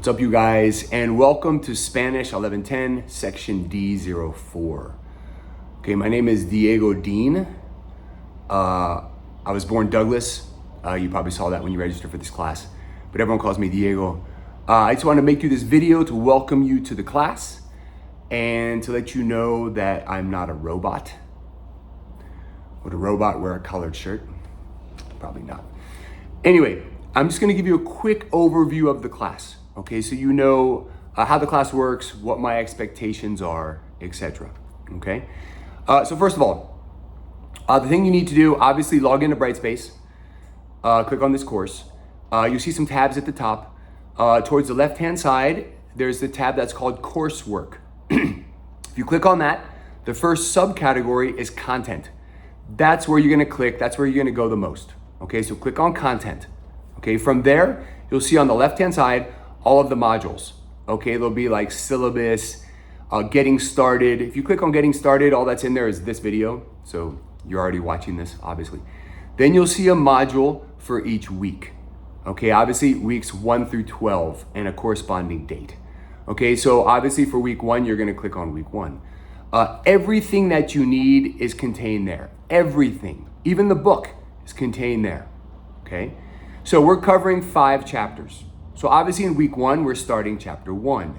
What's up, you guys, and welcome to Spanish 1110, section D04. Okay, my name is Diego Dean. I was born Douglas. You probably saw that when you registered for this class, but everyone calls me Diego. I just want to make you this video to welcome you to the class and to let you know that I'm not a robot. Would a robot wear a collared shirt? Probably not. Anyway, I'm just going to give you a quick overview of the class. Okay, so you know how the class works, what my expectations are, etc. Okay, so first of all, the thing you need to do, obviously log into Brightspace, click on this course. You'll see some tabs at the top. Towards the left-hand side, there's the tab that's called coursework. If you click on that, the first subcategory is content. That's where you're gonna click, that's where you're gonna go the most. Okay, so click on content. Okay, from there, you'll see on the left-hand side, all of the modules. Okay, there'll be like syllabus, getting started. If you click on getting started, all that's in there is this video. So you're already watching this, obviously. Then you'll see a module for each week. Okay, obviously weeks 1 through 12 and a corresponding date. Okay, so obviously for week 1, you're gonna click on week 1. Everything that you need is contained there. Everything, even the book is contained there, okay? So we're covering 5 chapters. So obviously in week 1, we're starting chapter 1.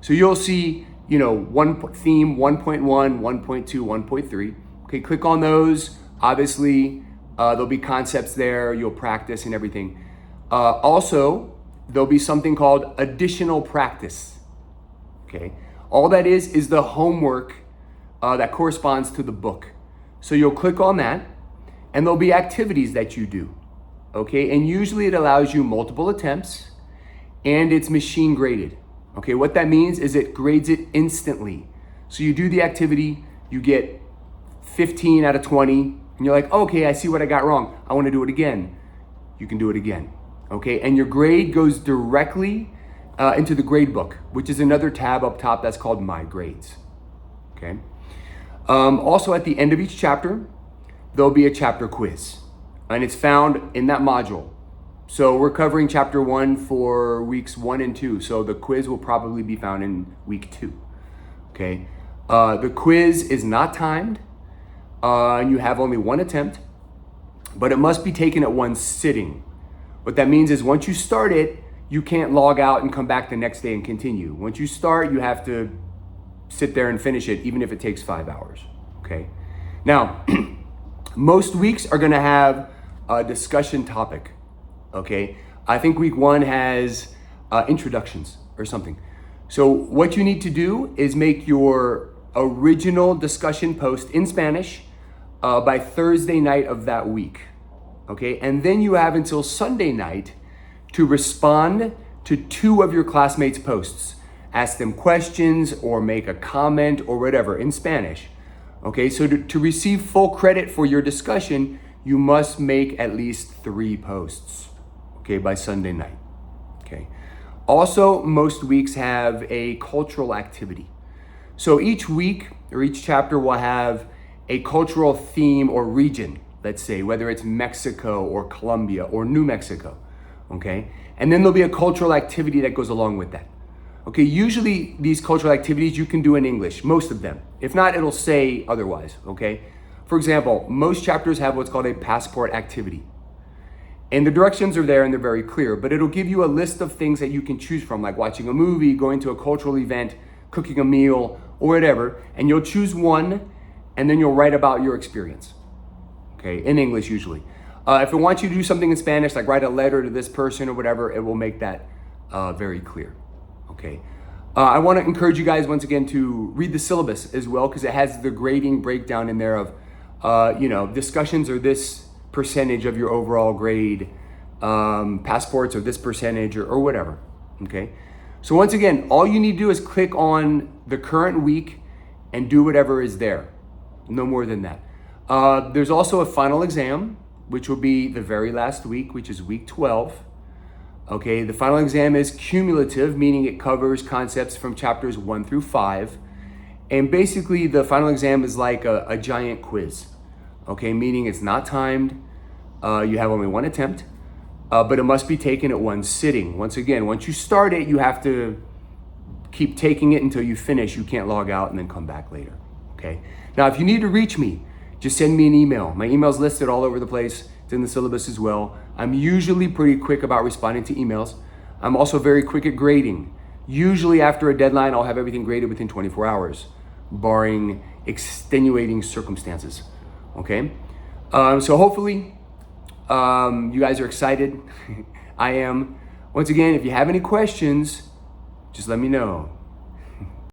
So you'll see, one theme, 1.1, 1.2, 1.3. Okay, click on those. Obviously, there'll be concepts there. You'll practice and everything. Also, there'll be something called additional practice. Okay, all that is the homework that corresponds to the book. So you'll click on that, and there'll be activities that you do. Okay, and usually it allows you multiple attempts, and it's machine graded. Okay, what that means is it grades it instantly. So you do the activity, you get 15 out of 20, and you're like, okay, I see what I got wrong. I want to do it again. You can do it again. Okay, and your grade goes directly into the grade book, which is another tab up top that's called My Grades. Okay. Also at the end of each chapter, there'll be a chapter quiz, and it's found in that module. So we're covering chapter 1 for weeks 1 and 2. So the quiz will probably be found in week 2. Okay. The quiz is not timed, and you have only 1 attempt, but it must be taken at one sitting. What that means is once you start it, you can't log out and come back the next day and continue. Once you start, you have to sit there and finish it, even if it takes 5 hours. Okay. Now, most weeks are going to have a discussion topic. Okay, I think week 1 has introductions or something. So what you need to do is make your original discussion post in Spanish by Thursday night of that week. Okay, and then you have until Sunday night to respond to 2 of your classmates' posts. Ask them questions or make a comment or whatever in Spanish. Okay, so to receive full credit for your discussion, you must make at least 3 posts. Okay, by Sunday night. Okay. Also, most weeks have a cultural activity. So each week or each chapter will have a cultural theme or region, let's say, whether it's Mexico or Colombia or New Mexico. Okay. And then there'll be a cultural activity that goes along with that. Okay. Usually these cultural activities you can do in English, most of them. If not, it'll say otherwise. Okay. For example, most chapters have what's called a passport activity. And the directions are there and they're very clear, but it'll give you a list of things that you can choose from, like watching a movie, going to a cultural event, cooking a meal, or whatever. And you'll choose one, and then you'll write about your experience. Okay, in English usually. If it wants you to do something in Spanish, like write a letter to this person or whatever, it will make that very clear. Okay. I want to encourage you guys once again to read the syllabus as well, because it has the grading breakdown in there of, discussions are this percentage of your overall grade, passports are this percentage or whatever. Okay. So once again, all you need to do is click on the current week and do whatever is there. No more than that. There's also a final exam, which will be the very last week, which is week 12. Okay. The final exam is cumulative, meaning it covers concepts from chapters 1 through 5. And basically the final exam is like a giant quiz. Okay, meaning it's not timed. You have only 1 attempt. but it must be taken at one sitting. Once again, once you start it, you have to keep taking it until you finish. You can't log out and then come back later, okay? Now, if you need to reach me, just send me an email. My email's listed all over the place. It's in the syllabus as well. I'm usually pretty quick about responding to emails. I'm also very quick at grading. Usually after a deadline, I'll have everything graded within 24 hours, barring extenuating circumstances, okay? So hopefully you guys are excited. I am. Once again, if you have any questions, just let me know.